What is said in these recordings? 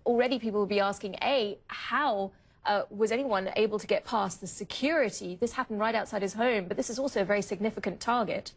already people will be asking, how was anyone able to get past the security? This happened right outside his home, but this is also a very significant target.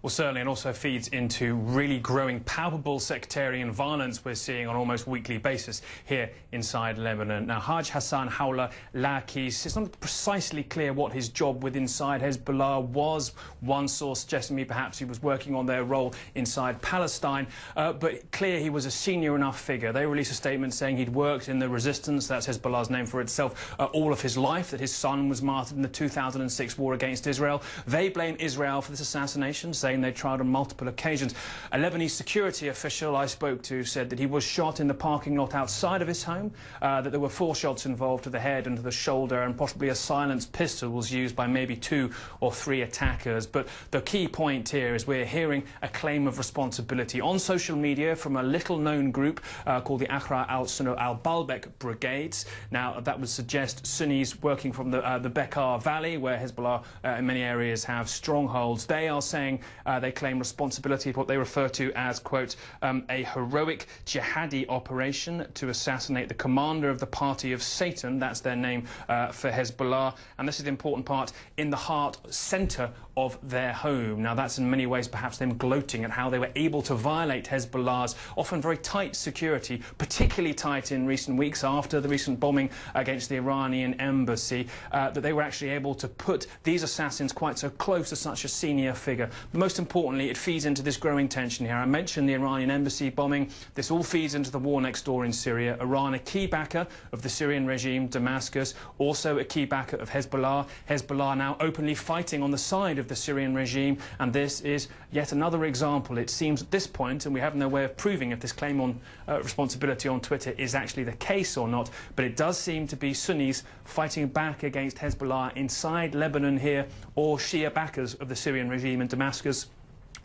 Well, certainly, and also feeds into really growing palpable sectarian violence we're seeing on almost weekly basis here inside Lebanon. Now, Haj Hassan al-Laqees, it's not precisely clear what his job with inside Hezbollah was. One source suggesting me perhaps he was working on their role inside Palestine, but clear he was a senior enough figure. They released a statement saying he'd worked in the resistance, that's Hezbollah's name for itself, all of his life, that his son was martyred in the 2006 war against Israel. They blame Israel for this assassination, saying they tried on multiple occasions. A Lebanese security official I spoke to said that he was shot in the parking lot outside of his home, that there were 4 shots involved to the head and to the shoulder, and possibly a silenced pistol was used by maybe 2 or 3 attackers. But the key point here is we're hearing a claim of responsibility on social media from a little-known group called the Akhra al-Sunnah al-Baalbek Brigades. Now, that would suggest Sunnis working from the Bekaa Valley, where Hezbollah in many areas have strongholds. They are saying they claim responsibility for what they refer to as, quote, a heroic jihadi operation to assassinate the commander of the Party of Satan. That's their name for Hezbollah. And this is the important part, in the heart centre of their home. Now, that's in many ways perhaps them gloating at how they were able to violate Hezbollah's often very tight security, particularly tight in recent weeks after the recent bombing against the Iranian embassy, that they were actually able to put these assassins quite so close to such a senior figure. But most importantly, it feeds into this growing tension here. I mentioned the Iranian embassy bombing. This all feeds into the war next door in Syria. Iran, a key backer of the Syrian regime, Damascus, also a key backer of Hezbollah. Hezbollah now openly fighting on the side of the Syrian regime, and this is yet another example, it seems at this point, and we have no way of proving if this claim on responsibility on Twitter is actually the case or not, but it does seem to be Sunnis fighting back against Hezbollah inside Lebanon here, or Shia backers of the Syrian regime in Damascus,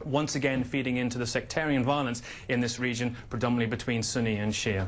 once again feeding into the sectarian violence in this region, predominantly between Sunni and Shia.